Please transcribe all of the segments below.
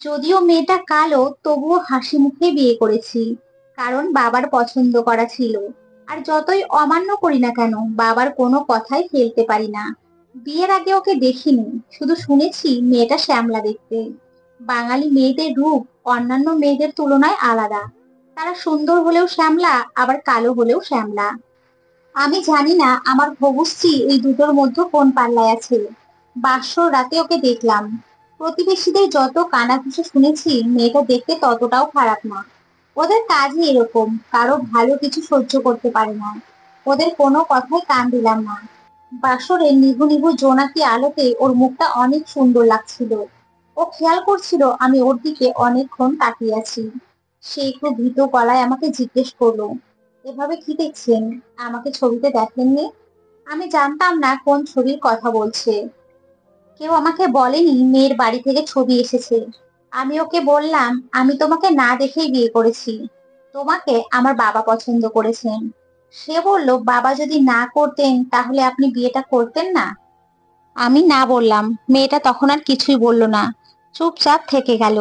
যদিও মেয়েটা কালো, তবুও হাসি মুখে বিয়ে করেছি, কারণ বাবার পছন্দ করা ছিল। আর যতই অমান্য করি না কেন, বাবার কোনো কথাই ফেলতে পারি না। বিয়ের আগে ওকে দেখিনি, শুধু শুনেছি মেয়েটা শ্যামলা দেখতে। বাঙালি মেয়েদের রূপ অন্যান্য মেয়েদের তুলনায় আলাদা। তারা সুন্দর হলেও শ্যামলা, আবার কালো হলেও শ্যামলা। আমি জানি না আমার হবু স্ত্রী এই দুটোর মধ্যে কোন পাল্লায় আছে। বাসর রাতে ওকে দেখলাম। প্রতিবেশীদের যত কানাঘুষো শুনেছি, মেয়েটা দেখতে ততটাও খারাপ না। ওদের কাজই এরকম, কারো ভালো কিছু সহ্য করতে পারে না। ওদের কোনো কথায় কান দিলাম না। বাসরে নিভু নিভু জোনাকি আলোতে ওর মুখটা অনেক সুন্দর লাগছিল। ও খেয়াল করছিল আমি ওর দিকে অনেকক্ষণ তাকিয়ে আছি। সে একটু ভীত গলায় আমাকে জিজ্ঞেস করলো, এভাবে কি দেখছেন? আমাকে ছবিতে দেখেননি? আমি জানতাম না কোন ছবির কথা বলছে। কেউ আমাকে বলেনি মেয়ের বাড়ি থেকে ছবি এসেছে। আমি ওকে বললাম, আমি তোমাকে না দেখেই বিয়ে করেছি। তোমাকে আমার বাবা পছন্দ করেছেন। সে বলল, বাবা যদি না করতেন তাহলে আপনি বিয়েটা করতেন না। আমি না বললাম। মেয়েটা তখন আর কিছুই বলল না, চুপচাপ থেকে গেল।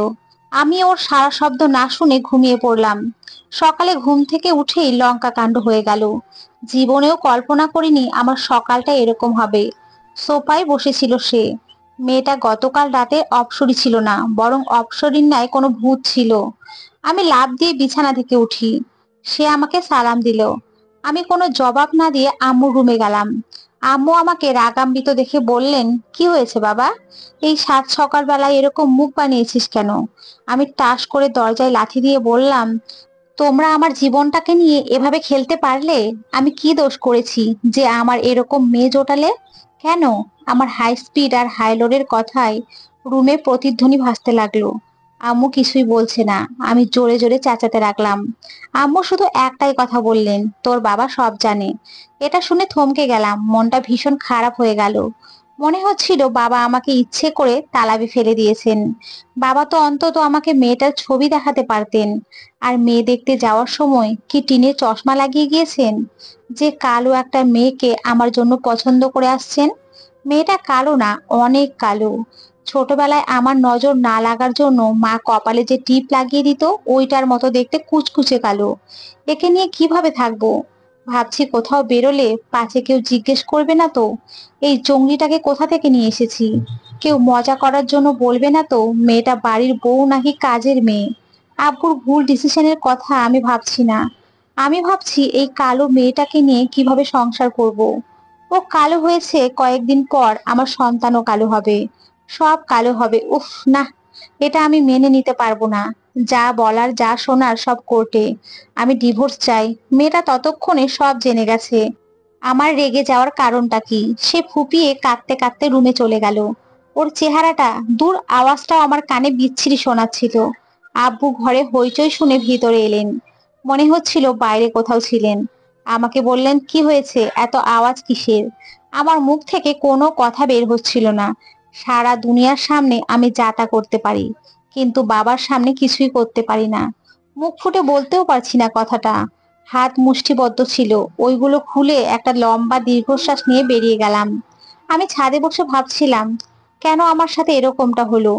আমি ওর সারা শব্দ না শুনে ঘুমিয়ে পড়লাম। সকালে ঘুম থেকে উঠেই লঙ্কা কাণ্ড হয়ে গেল। জীবনেও কল্পনা করিনি আমার সকালটা এরকম হবে। সোফায় বসেছিল সে। মেয়েটা গতকাল রাতে অপসরী ছিল না, বরং অপসরীর ন্যায় কোনো ভূত ছিল। আমি লাফ দিয়ে বিছানা থেকে উঠি। সে আমাকে সালাম দিল। আমি কোনো জবাব না দিয়ে আম্মুর রুমে গেলাম। আম্মু আমাকে রাগান্বিত দেখে বললেন, কি হয়েছে বাবা? এই সাত সকালবেলায় এরকম মুখ বানিয়েছিস কেন? আমি টাস করে দরজায় লাথি দিয়ে বললাম, তোমরা আমার জীবনটাকে নিয়ে এভাবে খেলতে পারলে? আমি কি দোষ করেছি যে আমার এরকম মেয়ে জোটালে? কেন? আমার হাই স্পিড আর হাই লোডের কথায় রুমে প্রতিধ্বনি ভাসতে লাগলো। আম্মু কিছুই বলছে না। আমি জোরে জোরে চেঁচাতে লাগলাম। আম্মু শুধু একটাই কথা বললেন, তোর বাবা সব জানে। এটা শুনে থমকে গেলাম, মনটা ভীষণ খারাপ হয়ে গেল। মনে হচ্ছিল বাবা আমাকে ইচ্ছে করে তালাবি ফেলে দিয়েছেন। বাবা তো অন্তত আমাকে মেয়েটার ছবি দেখাতে পারতেন। আর মেয়ে দেখতে যাওয়ার সময় কি টিনের চশমা লাগিয়ে গিয়েছেন, যে কালো একটা মেয়েকে আমার জন্য পছন্দ করে আসছেন? মেয়েটা কালো না, অনেক কালো। ছোটবেলায় আমার নজর না লাগার জন্য মা কপালে যে টিপ লাগিয়ে দিত, ওইটার মতো দেখতে কুচকুচে কালো। একে নিয়ে কিভাবে থাকবো? ভাবছি কোথাও বেরোলে পাছে কেউ জিজ্ঞেস করবে না তো এই জঙ্গলিটাকে কোথা থেকে নিয়ে এসেছি? কেউ মজা করার জন্য বলবে না তো মেয়েটা বাড়ির বউ নাকি কাজের মেয়ে? আব্বুর ভুল ডিসিশনের কথা আমি ভাবছি না। আমি ভাবছি এই কালো মেয়েটাকে নিয়ে কিভাবে সংসার করব। ও কালো হয়েছে, কয়েকদিন পর আমার সন্তানও কালো হবে। সব কালো হবে। উফ, না, এটা আমি মেনে নিতে পারবো না। যা বলার যা শোনার সব কোর্টে। আমি ডিভোর্স চাই। মেয়েটা ততক্ষণে সব জেনে গেছে। আমার রেগে যাওয়ার কারণটা কি? সে ফুপিয়ে কাঁদতে কাঁদতে রুমে চলে গেল। ওর চেহারাটা দূর, আওয়াজটাও আমার কানে বিচ্ছিরি শোনাচ্ছিল। আব্বু ঘরে হইচই শুনে ভিতরে এলেন। মনে হচ্ছিল বাইরে কোথাও ছিলেন। আমাকে বললেন, কি হয়েছে, এত আওয়াজ কিসের? আমার মুখ থেকে কোনো কথা বের হচ্ছিল না। সারা দুনিয়ার সামনে আমি যা তা করতে পারি, কিন্তু বাবার সামনে কিছুই করতে পারি না। মুখ ফুটে বলতেও পারছি না কথাটা। হাত মুষ্টিবদ্ধ ছিল। ওইগুলো খুলে একটা লম্বা দীর্ঘশ্বাস নিয়ে বেরিয়ে গেলাম। আমি ছাদে বসে ভাবছিলাম, কেন আমার সাথে এরকমটা হলো?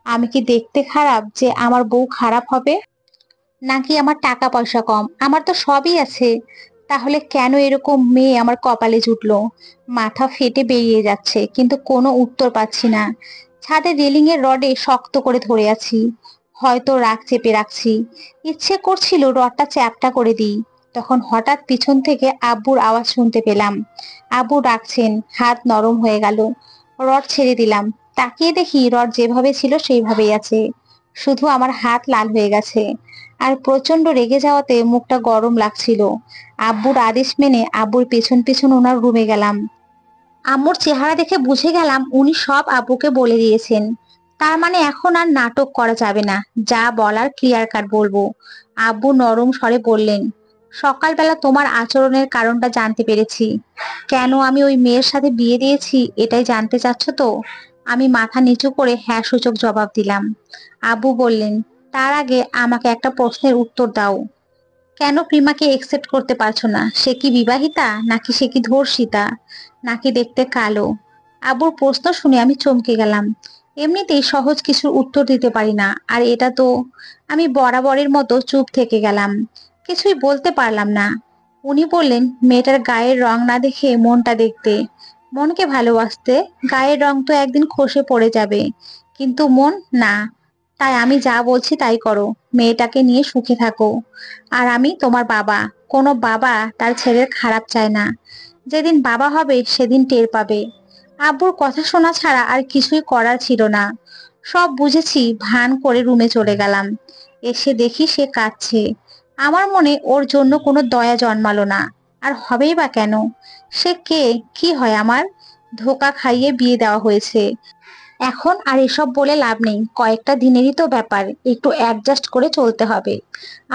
আমি কি দেখতে খারাপ যে আমার বউ খারাপ হবে? নাকি আমার টাকা পয়সা কম? আমার তো সবই আছে। তাহলে কেন এরকম মেয়ে আমার কপালে জুটলো? মাথা ফেটে বেরিয়ে যাচ্ছে, কিন্তু কোনো উত্তর পাচ্ছি না। ছাদের রেলিং এর রডে শক্ত করে ধরে আছি। হয়তো রাগ চেপে রাখছি। ইচ্ছে করছিল রডটা চ্যাপ্টা করে দিই। তখন হঠাৎ পিছন থেকে আব্বুর আওয়াজ শুনতে পেলাম। আব্বু ডাকছেন। হাত নরম হয়ে গেল। রড ছেড়ে দিলাম। তাকিয়ে দেখি রড যেভাবে ছিল সেইভাবেই আছে। শুধু আমার হাত লাল হয়ে গেছে। আর প্রচন্ড রেগে যাওয়াতে মুখটা গরম লাগছিল। আব্বুর আদেশ মেনে আব্বুর পেছন পেছন ওনার রুমে গেলাম। আম্মুর চেহারা দেখে বুঝে গেলাম উনি সব আব্বুকে বলে দিয়েছেন। তার মানে এখন আর নাটক করা যাবে না, যা বলার ক্লিয়ার কাট বলবো। আব্বু নরম স্বরে বললেন, সকালবেলা তোমার আচরণের কারণটা জানতে পেরেছি। কেন আমি ওই মেয়ের সাথে বিয়ে দিয়েছি এটাই জানতে চাচ্ছ তো? আমি মাথা নিচু করে হ্যাঁ সূচক জবাব দিলাম। আব্বু বললেন, তার আগে আমাকে একটা প্রশ্নের উত্তর দাও। কেন প্রিমাকে একসেপ্ট করতে পারছো না? সে কি বিবাহিতা, নাকি সে কি ধর্ষিতা, নাকি দেখতে কালো? আব্বুর প্রশ্ন শুনে আমি চমকে গেলাম। এমনিতেই সহজ কিছুর উত্তর দিতে পারি না, আর এটা তো। আমি বরাবরের মতো চুপ থেকে গেলাম, কিছুই বলতে পারলাম না। উনি বললেন, মেয়েটার গায়ের রং না দেখে মনটা দেখতে। মনকে ভালোবাসতে গায়ের রং তো একদিন খসে পড়ে যাবে, কিন্তু মন না। তাই আমি যা বলছি তাই করো, মেয়েটাকে নিয়ে সুখে থাকো। আর আমি তোমার বাবা। কোনো বাবা তার ছেলের খারাপ চায় না। যেদিন বাবা হবে সেদিন টের পাবে। আব্বুর কথা শোনা ছাড়া আর কিছুই করার ছিল না। সব বুঝেছি, ভান করে রুমে চলে গেলাম। এসে দেখি সে কাঁদছে। আমার মনে ওর জন্য কোনো দয়া জন্মালো না। আর হবেই বা কেন? সে কে, কি হয় আমার? ধোকা খাইয়ে বিয়ে দেওয়া হয়েছে। এখন আর এসব বলে লাভ নেই, কয়েকটা দিনেরই তো ব্যাপার, একটু অ্যাডজাস্ট করে চলতে হবে।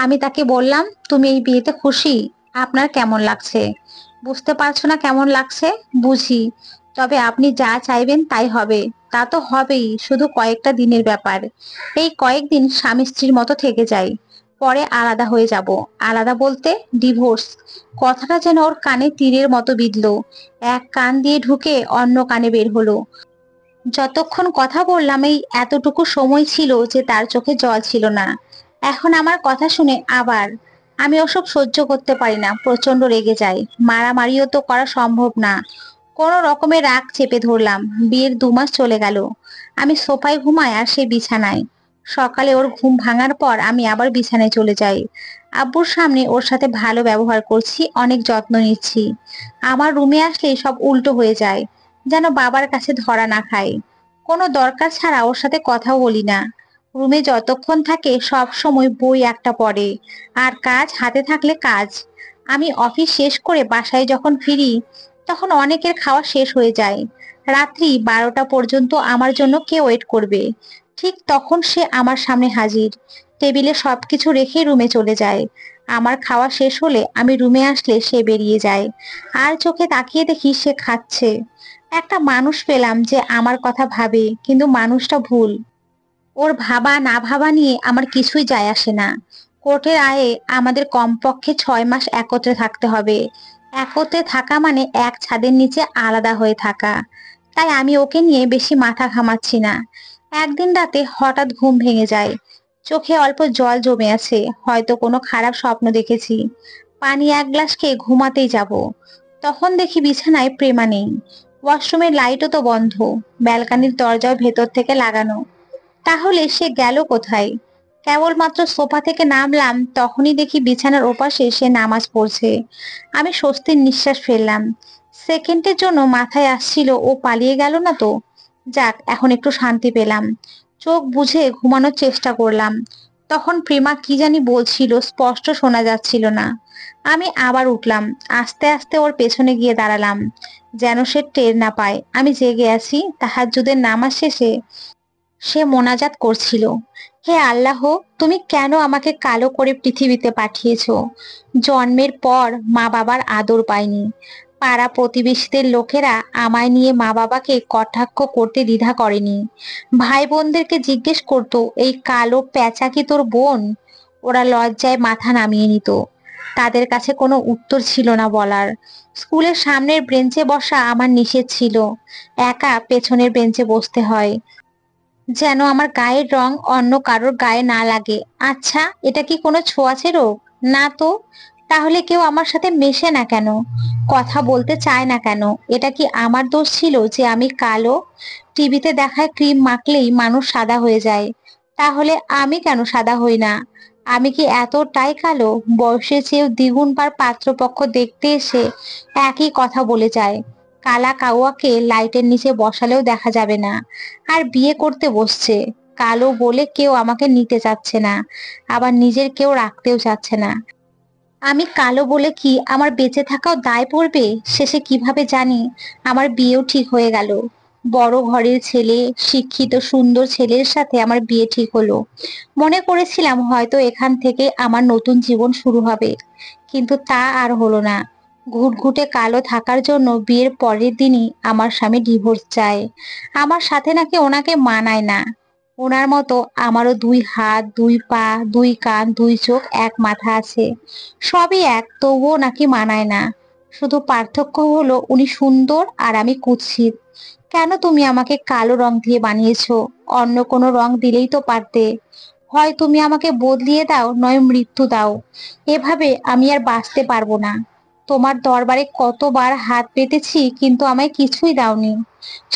আমি তাকে বললাম, তুমি এই বিয়েতে খুশি? আপনার কেমন লাগছে? বুঝতে পারছো না কেমন লাগছে? বুঝি। তবে আপনি যা চাইবেন তাই হবে। তা তো হবেই, শুধু কয়েকটা দিনের ব্যাপার। এই কয়েকদিন স্বামী স্ত্রীর মতো থেকে যাই, পরে আলাদা হয়ে যাব। আলাদা বলতে ডিভোর্স। কথাটা যেন ওর কানে তীরের মতো বিঁধলো। এক কান দিয়ে ঢুকে অন্য কানে বের হলো। যতক্ষণ কথা বললাম এই এতটুকু সময় ছিল যে তার চোখে জল ছিল না। এখন আমার কথা শুনে আবার। আমি ওসব সহ্য করতে পারি না, প্রচন্ড রেগে যাই। মারামারিও তো করা সম্ভব না। কোনো রকমে রাগ চেপে ধরলাম। বিয়ের 2 মাস চলে গেল। আমি সোফায় ঘুমাই আর সে বিছানায়। সকালে ওর ঘুম ভাঙার পর আমি আবার বিছানায় চলে যাই। আব্বুর সামনে ওর সাথে ভালো ব্যবহার করছি, অনেক যত্ন নিচ্ছি। আমার রুমে আসলেই সব উল্টো হয়ে যায়, যেন বাবার কাছে ধরা না খায়। কোনো দরকার ছাড়া ওর সাথে কথাও বলি না। রুমে যতক্ষণ থাকে সব সময় বই একটা পড়ে, আর কাজ হাতে থাকলে কাজ। আমি অফিস শেষ করে বাসায় যখন ফিরি, তখন অনেকের খাওয়া শেষ হয়ে যায়। রাত্রি 12টা পর্যন্ত আমার জন্য কে ওয়েট করবে? ঠিক তখন সে আমার সামনে হাজির। টেবিলে সবকিছু রেখে রুমে চলে যায়। আমার খাওয়া শেষ হলে আমি রুমে আসলে সে বেরিয়ে যায়। আর চোখে তাকিয়ে দেখি সে খাচ্ছে। একটা মানুষ পেলাম যে আমার কথা ভাবে, কিন্তু মানুষটা ভুল। ওর ভাবা না ভাবা নিয়ে আমার কিছুই যায় আসে না। কোর্টের আয়ে আমাদের কমপক্ষে 6 মাস একত্রে থাকতে হবে। একত্রে থাকা মানে এক ছাদের নিচে আলাদা হয়ে থাকা। তাই আমি ওকে নিয়ে বেশি মাথা ঘামাচ্ছি না। একদিন রাতে হঠাৎ ঘুম ভেঙে যায়। চোখে অল্প জল জমে আছে, হয়তো কোনো খারাপ স্বপ্ন দেখেছি। পানি এক গ্লাস খেয়ে ঘুমাতেই যাব, তখন দেখি বিছানায় প্রেমা নেই। ওয়াশরুমের লাইটও তো বন্ধ, ব্যালকানির দরজাও ভেতর থেকে লাগানো। তাহলে সে গেল কোথায়? কেবলমাত্র সোফা থেকে নামলাম, তখনই দেখি বিছানার ওপাশে সে নামাজ পড়ছে। আমি স্বস্তির নিঃশ্বাস ফেললাম। সেকেন্ডের জন্য মাথায় আসছিল ও পালিয়ে গেল না তো। যাক, এখন একটু শান্তি পেলাম। চোখ বুজে ঘুমানোর চেষ্টা করলাম। তখন প্রেমা কি জানি বলছিল, স্পষ্ট শোনা যাচ্ছিল না। আমি আবার উঠলাম, আস্তে আস্তে ওর পেছনে গিয়ে দাঁড়ালাম, যেন সে টের না পায় আমি জেগে আছি। তাহাজ্জুদের নামাজ শেষে সে মোনাজাত করছিল, হে আল্লাহ, তুমি কেন আমাকে কালো করে পৃথিবীতে পাঠিয়েছো? জন্মের পর মা বাবার আদর পাইনি। পাড়া প্রতিবেশীদের লোকেরা আমায় নিয়ে মা বাবাকে কটাক্ষ করতে দ্বিধা করেনি। ভাই বোনদেরকে জিজ্ঞেস করতো, এই কালো প্যাঁচা কি তোর বোন? ওরা লজ্জায় মাথা নামিয়ে নিত। তাদের কাছে কোনো উত্তর ছিল না বলার। স্কুলের সামনের বেঞ্চে বসা আমার নিষেধ ছিল, একা পেছনের বেঞ্চে বসতে হয়, যেন আমার গায়ের রং অন্য কারোর গায়ে না লাগে। আচ্ছা, এটা কি কোনো ছোঁয়াচে রোগ? না তো। তাহলে কেউ আমার সাথে মেশে না কেন? কথা বলতে চায় না কেন? এটা কি আমার দোষ ছিল যে আমি কালো? টিভিতে দেখায় ক্রিম মাখলেই মানুষ সাদা হয়ে যায়, তাহলে আমি কেন সাদা হই না? আমি কি এতটাই কালো? বয়সের চেয়েও দ্বিগুণ বার পাত্রপক্ষ দেখতে এসে একই কথা বলে যায়, কালা কাউয়াকে লাইটের নিচে বসালেও দেখা যাবে না। আর বিয়ে করতে বসছে। কালো বলে কেউ আমাকে নিতে চাচ্ছে না, আবার নিজের কেউ রাখতেও চাচ্ছে না। আমি কালো বলে কি আমার বেঁচে থাকাও দায় পড়বে? শেষে কিভাবে জানি আমার বিয়েও ঠিক হয়ে গেল। বড় ঘরের ছেলে, শিক্ষিত সুন্দর ছেলের সাথে আমার বিয়ে ঠিক হলো। মনে করেছিলাম হয়তো এখান থেকে আমার নতুন জীবন শুরু হবে, কিন্তু তা আর হলো না। ঘুটঘুটে কালো থাকার জন্য বিয়ের পরের দিনই আমার স্বামী ডিভোর্স চায়। আমার সাথে নাকি ওনাকে মানায় না। ওনার মতো আমারও 2 হাত, 2 পা, 2 কান, 2 চোখ, এক মাথা আছে। সবই এক, তবুও নাকি মানায় না। শুধু পার্থক্য হলো উনি সুন্দর আর আমি কুৎসিত। কেন তুমি আমাকে কালো রং দিয়ে বানিয়েছো? অন্য কোনো রং দিলেই তো পারতে। হয় তুমি আমাকে বদলিয়ে দাও, নয় মৃত্যু দাও। এভাবে আমি আর বাঁচতে পারবো না। তোমার দরবারে কতবার হাত পেতেছি, কিন্তু আমায় কিছুই দাওনি।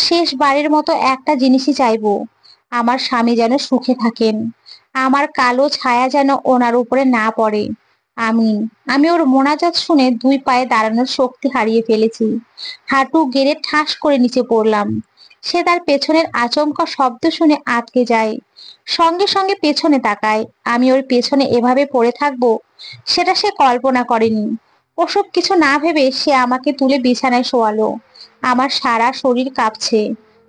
শেষবারের মতো একটা জিনিসই চাইবো, আমার স্বামী যেন সুখে থাকেন, আমার কালো ছায়া যেন ওনার উপরে না পড়ে। আমিন। আমি ওর মোনাজাত শুনে দুই পায়ে দাঁড়ানোর শক্তি হারিয়ে ফেলেছি। হাঁটু গেড়ে ঠাস করে নিচে পড়লাম। সে তার পেছনের আচমকা শব্দ শুনে আটকে যায়। সঙ্গে সঙ্গে পেছনে তাকায়। আমি ওর পেছনে এভাবে পড়ে থাকবো, সেটা সে কল্পনা করেনি। ওসব কিছু না ভেবে সে আমাকে তুলে বিছানায় শোয়ালো। আমার সারা শরীর কাঁপছে।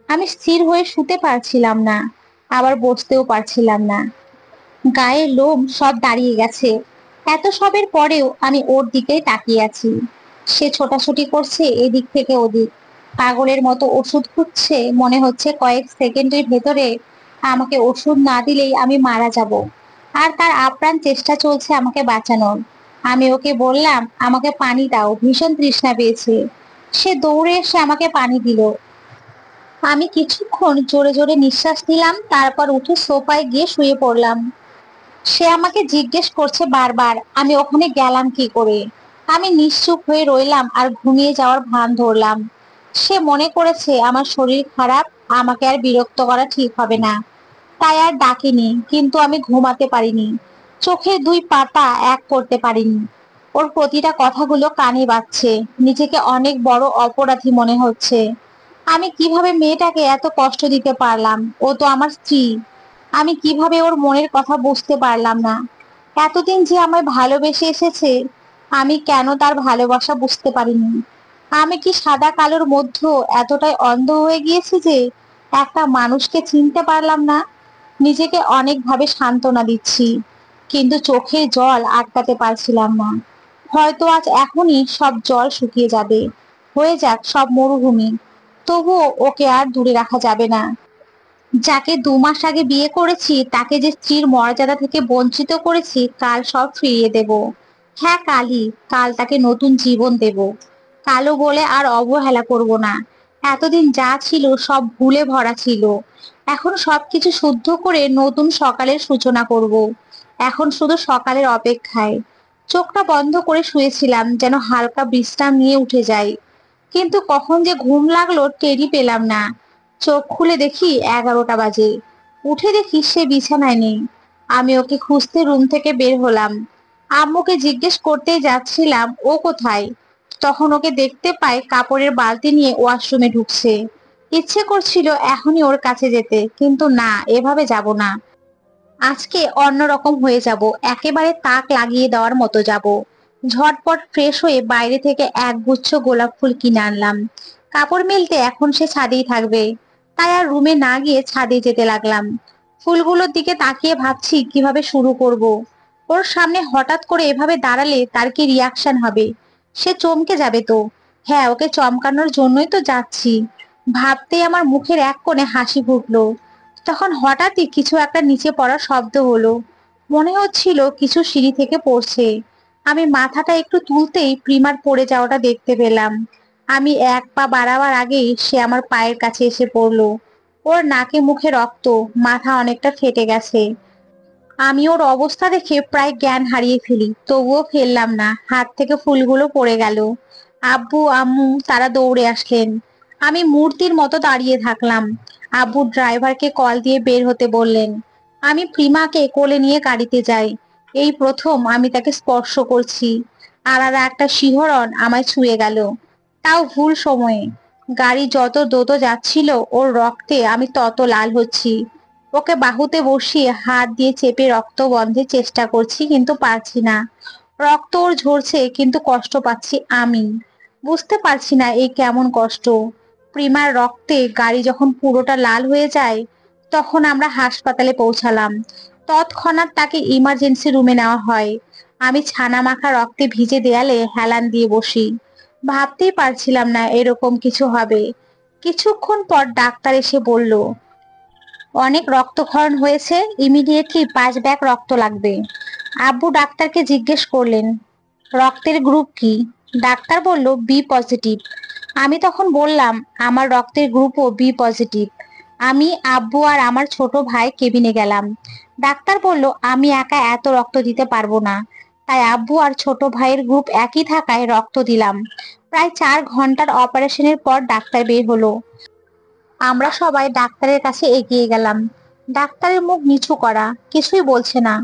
আমি স্থির হয়ে শুতে পারছিলাম না, আবার বসতেও পারছিলাম না। গায়ের লোম সব দাঁড়িয়ে গেছে। এত সবের পরেও আমি ওর দিকেই তাকিয়ে আছি। সে ছোটাছুটি করছে এদিক থেকে ওদিক, পাগলের মতো ওষুধ খুঁজছে। মনে হচ্ছে কয়েক সেকেন্ডের ভেতরে আমাকে ওষুধ না দিলেই আমি মারা যাব। আর তার আপ্রাণ চেষ্টা চলছে আমাকে বাঁচানোর। আমি ওকে বললাম, আমাকে পানি দাও, ভীষণ তৃষ্ণা পেয়েছে। সে দৌড়ে এসে আমাকে পানি দিল। আমি কিছুক্ষণ জোরে জোরে নিঃশ্বাস নিলাম, তারপর উঠে সোফায় গিয়ে শুয়ে পড়লাম। সে আমাকে জিজ্ঞেস করছে বারবার, আমি ওখানে গেলাম কি করে। আমি নিশ্চুপ হয়ে রইলাম আর ঘুমিয়ে যাওয়ার ভান ধরলাম। সে মনে করেছে আমার শরীর খারাপ, আমাকে আর বিরক্ত করা ঠিক হবে না, তাই আর ডাকিনি। কিন্তু আমি ঘুমাতে পারিনি, চোখের দুই পাতা এক করতে পারিনি। ওর প্রতিটা কথাগুলো কানে বাজছে। নিজেকে অনেক বড় অপরাধী মনে হচ্ছে। আমি কিভাবে মেয়েটাকে এত কষ্ট দিতে পারলাম? ও তো আমার স্ত্রী। আমি কিভাবে ওর মনের কথা বুঝতে পারলাম না? এতদিন যে আমায় ভালোবেসে এসেছে, আমি কেন তার ভালোবাসা বুঝতে পারিনি? আমি কি সাদা কালোর মধ্যে এতটাই অন্ধ হয়ে গিয়েছি যে একটা মানুষকে চিনতে পারলাম না? নিজেকে অনেকভাবে সান্ত্বনা দিচ্ছি, কিন্তু চোখের জল আটকাতে পারছিলাম না। হয়তো আজ এখনই সব জল শুকিয়ে যাবে, হয়ে যাক সব মরুভূমি। তবুও ওকে আর দূরে রাখা যাবে না। যাকে 2 মাস আগে বিয়ে করেছি, তাকে যে স্ত্রীর মর্যাদা থেকে বঞ্চিত করেছি, কাল সব ফিরিয়ে দেব। হ্যাঁ, কালই। কাল তাকে নতুন জীবন দেব। কালো বলে আর অবহেলা করব না। এতদিন যা ছিল সব ভুলে ভরা ছিল। এখন সবকিছু শুদ্ধ করে নতুন সকালের সূচনা করব। এখন শুধু সকালের অপেক্ষায়। চোখটা বন্ধ করে শুয়েছিলাম যেন হালকা বিশ্রাম নিয়ে উঠে যাই, কিন্তু কখন যে ঘুম লাগলো টেরই পেলাম না। চোখ খুলে দেখি 11টা বাজে। উঠে দেখি সে বিছানায় নেই। আমি ওকে খুঁজতে রুম থেকে বের হলাম। আম্মুকে জিজ্ঞেস করতেই যাচ্ছিলাম ও কোথায়, তখন ওকে দেখতে পাই কাপড়ের বালতি নিয়ে ওয়াশরুমে ঢুকছে। ইচ্ছে করছিল এখনই ওর কাছে যেতে, কিন্তু না, এভাবে যাব না। আজকে অন্যরকম হয়ে যাব, একেবারে তাক লাগিয়ে দেওয়ার মতো যাব। ঝটপট ফ্রেশ হয়ে বাইরে থেকে একগুচ্ছ গোলাপ ফুল কিনে আনলাম। কাপড় মেলতে এখন সে ছাদেই থাকবে, তাই আর রুমে না গিয়ে ছাদে যেতে লাগলাম। ফুলগুলোর দিকে তাকিয়ে ভাবছি কিভাবে শুরু করব। ওর সামনে হঠাৎ করে এভাবে দাঁড়ালে তার কি রিয়াকশন হবে? সে চমকে যাবে তো। হ্যাঁ, ওকে চমকানোর জন্যই তো যাচ্ছি। ভাবতেই আমার মুখের এক কোণে হাসি ফুটলো। তখন হঠাৎই কিছু একটা নিচে পড়ার শব্দ হলো। মনে হচ্ছিল কিছু সিঁড়ি থেকে পড়ছে। আমি মাথাটা একটু তুলতেই প্রিমার পড়ে যাওয়াটা দেখতে পেলাম। আমি এক পা বাড়াবার আগেই সে আমার পায়ের কাছে এসে পড়লো। ওর নাকে মুখে রক্ত, মাথা অনেকটা ফেটে গেছে। আমি ওর অবস্থা দেখে প্রায় জ্ঞান হারিয়ে ফেলি, তবুও ফেললাম না। হাত থেকে ফুলগুলো পড়ে গেল। আব্বু আম্মু তারা দৌড়ে আসলেন। আমি মূর্তির মতো দাঁড়িয়ে থাকলাম। আব্বু ড্রাইভারকে কল দিয়ে বের হতে বললেন। আমি প্রিমাকে কোলে নিয়ে গাড়িতে যাই। এই প্রথম আমি তাকে স্পর্শ করছি। আলাদা একটা শিহরণ আমায় ছুঁয়ে গেল, তাও ভুল সময়ে। গাড়ি যত দ্রুত যাচ্ছিল, ওর রক্তে আমি তত লাল হচ্ছি। ওকে বাহুতে বসিয়ে হাত দিয়ে চেপে রক্ত বন্ধের চেষ্টা করছি, কিন্তু পারছি না। রক্ত ওর ঝরছে, কিন্তু কষ্ট পাচ্ছি আমি। বুঝতে পারছি না এই কেমন কষ্ট। প্রিমার রক্তে গাড়ি যখন পুরোটা লাল হয়ে যায়, তখন আমরা হাসপাতালে পৌঁছালাম। তৎক্ষণাৎ তাকে ইমার্জেন্সি রুমে নেওয়া হয়। আমি ছানা মাখা রক্তে ভিজে দেয়ালে হেলান দিয়ে বসি। ভাবতেই পারছিলাম না এরকম কিছু হবে। কিছুক্ষণ পর ডাক্তার এসে বলল, অনেক রক্তক্ষরণ হয়েছে, ইমিডিয়েটলি 5 ব্যাগ রক্ত লাগবে। আব্বু ডাক্তারকে জিজ্ঞেস করলেন, রক্তের গ্রুপ কি? ডাক্তার বলল, বি পজিটিভ। আমি তখন বললাম আমার রক্তের গ্রুপও বি পজিটিভ। আমি, আব্বু আর আমার ছোট ভাই কেবিনে গেলাম। ডাক্তার বলল আমি একা এত রক্ত দিতে পারবো না। তাই আব্বু আর ছোট ভাইয়ের গ্রুপ একই থাকায় রক্ত দিলাম। প্রায় 4 ঘন্টার অপারেশনের পর ডাক্তার বের হলো। আমরা সবাই ডাক্তারের কাছে এগিয়ে গেলাম। ডাক্তারের মুখ নিচু করা, কিছুই বলছে না।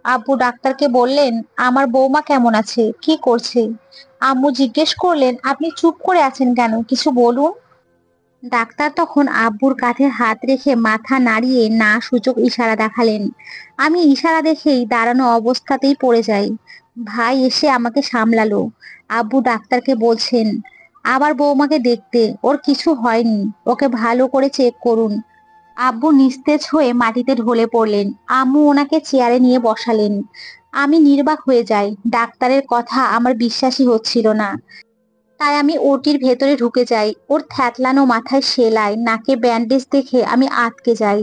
আব্বু ডাক্তারকে বললেন আমার বৌমা কেমন আছে, কি করছে। আম্মু জিজ্ঞেস করলেন আপনি চুপ করে আছেন কেন, কিছু বলুন। ডাক্তার তখন আব্বুর কাঁধে হাত রেখে মাথা নাড়িয়ে না সূচক ইশারা দেখালেন। আমি ইশারা দেখেই দাঁড়ানো অবস্থাতেই পড়ে যাই। ভাই এসে আমাকে সামলালো। আব্বু ডাক্তারকে বলছেন আবার বৌমাকে দেখতে, ওর কিছু হয়নি, ওকে ভালো করে চেক করুন। আব্বু নিস্তেজ হয়ে মাটিতে ঢলে পড়লেন। আম্মু ওনাকে চেয়ারে নিয়ে বসালেন। আমি নির্বাক হয়ে যাই, ডাক্তারের কথা আমার বিশ্বাসই হচ্ছিল না। তাই আমি ওটির ভেতরে ঢুকে যাই। ওর থ্যাতলানো মাথায় সেলাই, নাকে ব্যান্ডেজ দেখে আমি আটকে যাই।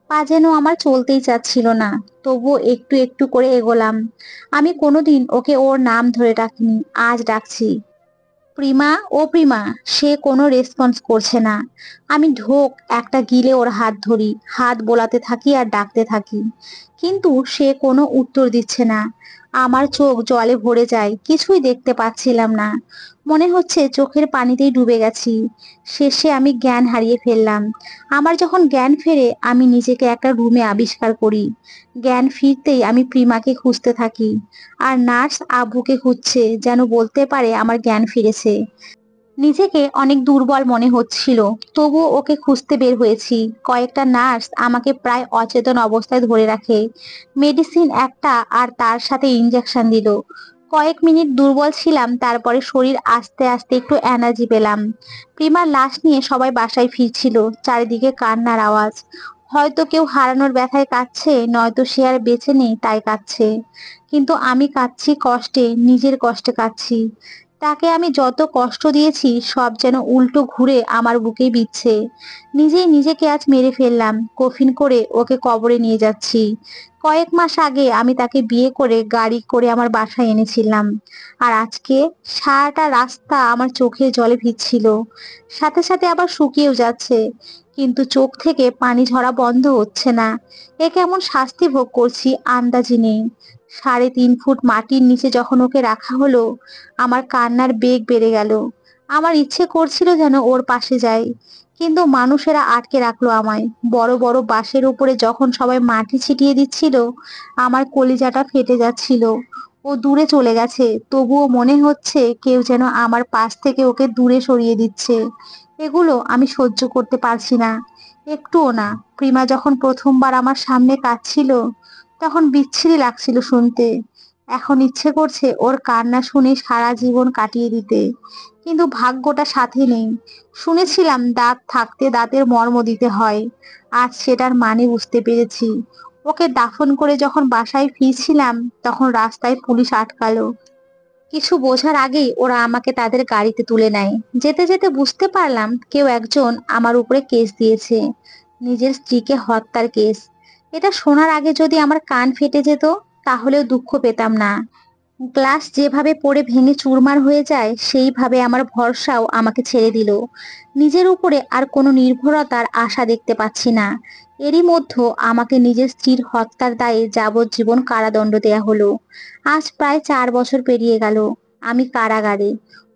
পা যেন আমার চলতেই চাচ্ছিল না। তবুও একটু একটু করে এগোলাম। আমি কোনোদিন ওকে ওর নাম ধরে ডাকিনি, আজ ডাকছি। প্রিমা, ও প্রিমা। সে কোনো রেসপন্স করছে না। আমি ঢোক একটা গিলে ওর হাত ধরি, হাত বোলাতে থাকি আর ডাকতে থাকি। কিন্তু সে কোনো উত্তর দিচ্ছে না। আমার চোখ জলে ভরে যায়, কিছুই দেখতে পাচ্ছিলাম না। মনে হচ্ছে চোখের পানিতেই ডুবে গেছি। শেষে আমি জ্ঞান হারিয়ে ফেললাম। আমার যখন জ্ঞান ফেরে আমি নিজেকে একটা রুমে আবিষ্কার করি। জ্ঞান ফিরতেই আমি প্রিমাকে খুঁজতে থাকি। আর নার্স আব্বুকে খুঁজছে, যেন বলতে পারে আমার জ্ঞান ফিরেছে। নিজেকে অনেক দুর্বল মনে হচ্ছিল, তবুও ওকে খুঁজতে বের হয়েছি। কয়েকটা নার্স আমাকে প্রায় অচেতন অবস্থায় ধরে রাখে। মেডিসিন একটা আর তার সাথে ইঞ্জেকশন দিল। কয়েক মিনিট দুর্বল ছিলাম, তারপরে শরীর আস্তে আস্তে একটু এনার্জি পেলাম। প্রিমার লাশ নিয়ে সবাই বাসায় ফিরছিল, চারিদিকে কান্নার আওয়াজ। হয়তো কেউ হারানোর ব্যথায় কাঁদছে, নয়তো সে আর বেঁচে নেই তাই কাঁদছে। কিন্তু আমি কাঁদছি কষ্টে, নিজের কষ্টে কাঁদছি। তাকে আমি যত কষ্ট দিয়েছি সব যেন উল্টো ঘুরে আমার বুকেই বিচ্ছে। নিজেই নিজেকে আজ মেরে ফেললাম, কফিন করে ওকে কবরে নিয়ে যাচ্ছি। কয়েক মাস আগে আমি তাকে বিয়ে করে গাড়ি করে আমার বাসায় এনেছিলাম। আর আজকে সারাটা রাস্তা আমার চোখের জলে ভিজছিল, সাথে সাথে আবার শুকিয়েও যাচ্ছে। কিন্তু চোখ থেকে পানি ঝরা বন্ধ হচ্ছে না। এ কেমন শাস্তি ভোগ করছি আন্দাজি নেই। 3.5 ফুট মাটির নিচে যখন ওকে রাখা হলো, আমার কান্নার বেগ বেড়ে গেল। আমার ইচ্ছে করছিল যেন ওর পাশে যাই, কিন্তু মানুষেরা আটকে রাখলো আমায়। বড় বড় বাঁশের উপরে যখন সবাই মাটি ছিটিয়ে দিচ্ছিল, আমার কলিজাটা ফেটে যাচ্ছিল। ও দূরে চলে গেছে, তবুও মনে হচ্ছে কেউ যেন আমার পাশ থেকে ওকে দূরে সরিয়ে দিচ্ছে। এগুলো আমি সহ্য করতে পারছি না, একটুও না। প্রিমা যখন প্রথমবার আমার সামনে কাঁদছিল, তখন বিচ্ছিরি লাগছিল শুনতে। এখন ইচ্ছে করছে ওর কান্না শুনে সারা জীবন কাটিয়ে দিতে, কিন্তু ভাগ্যটা সাথে নেই। শুনেছিলাম দাঁত থাকতে দাঁতের মর্ম দিতে হয়, আজ সেটার মানে বুঝতে পেরেছি। ওকে দাফন করে যখন বাসায় ফিরছিলাম, তখন রাস্তায় পুলিশ আটকালো। কিছু বোঝার আগেই ওরা আমাকে তাদের গাড়িতে তুলে নেয়। যেতে যেতে বুঝতে পারলাম কেউ একজন আমার উপরে কেস দিয়েছে, নিজের স্ত্রীকে হত্যার কেস। এটা শোনার আগে যদি আমার কান ফেটে যেত, তাহলেও দুঃখ পেতাম না। গ্লাস যেভাবে পড়ে ভেঙে চুরমার হয়ে যায়, সেইভাবে আমার ভরসাও আমাকে ছেড়ে দিল। নিজের উপরে আর কোনো নির্ভরতার আশা দেখতে পাচ্ছি না। এরই মধ্যে আমাকে নিজের স্ত্রীর হত্যার দায়ে যাবজ্জীবন কারাদণ্ড দেয়া হলো। আজ প্রায় 4 বছর পেরিয়ে গেল। আমি কারাগারে।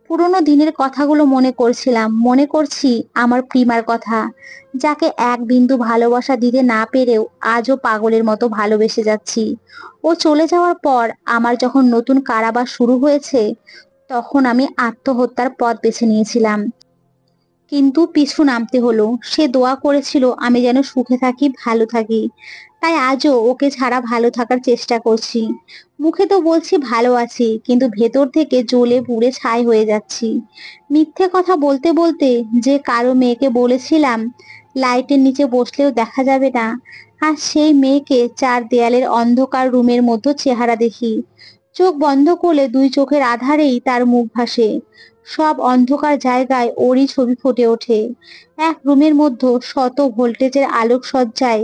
পুরোনো দিনের কথাগুলো মনে করছিলাম, মনে করছি আমার প্রিমার কথা, যাকে এক বিন্দু ভালোবাসা দিতে না পেরেও আজও পাগলের মতো ভালোবেসে যাচ্ছি। ও চলে যাওয়ার পর আমার যখন নতুন কারাবাস শুরু হয়েছে, তখন আমি আত্মহত্যার পথ বেছে নিয়েছিলাম। কিন্তু পিছু নামতে হলো। সে দোয়া করেছিল আমি যেন সুখে থাকি, ভালো থাকি। তাই আজও ওকে ছাড়া ভালো থাকার চেষ্টা করছি। মুখে তো বলছি ভালো আছি, কিন্তু ভেতর থেকে জ্বলে পুড়ে ছাই হয়ে যাচ্ছি। মিথ্যে কথা বলতে বলতে যে কারো মেয়েকে বলেছিলাম লাইটের নিচে বসলেও দেখা যাবে না, আর সেই মেয়েকে 4 দেয়ালের অন্ধকার রুমের মধ্যে চেহারা দেখি। চোখ বন্ধ করলে 2 চোখের আধারেই তার মুখ ভাসে। সব অন্ধকার জায়গায় ওরই ছবি ফুটে ওঠে। এক রুমের মধ্যে শত ভোল্টেজের আলোকসজ্জায়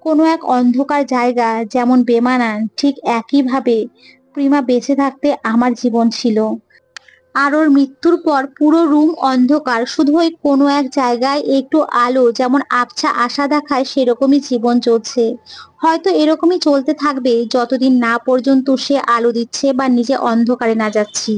কোনো এক অন্ধকার জায়গা যেমন বেমানান, ঠিক একইভাবে প্রিমা বেঁচে থাকতে আমার জীবন ছিল। আর ওর মৃত্যুর পর পুরো রুম অন্ধকার, শুধু ওই কোনো এক জায়গায় একটু আলো, যেমন আবছা আশা দেখায় সেরকমই জীবন চলছে। হয়তো এরকমই চলতে থাকবে যতদিন না পর্যন্ত সে আলো দিচ্ছে বা নিজে অন্ধকারে না যাচ্ছি।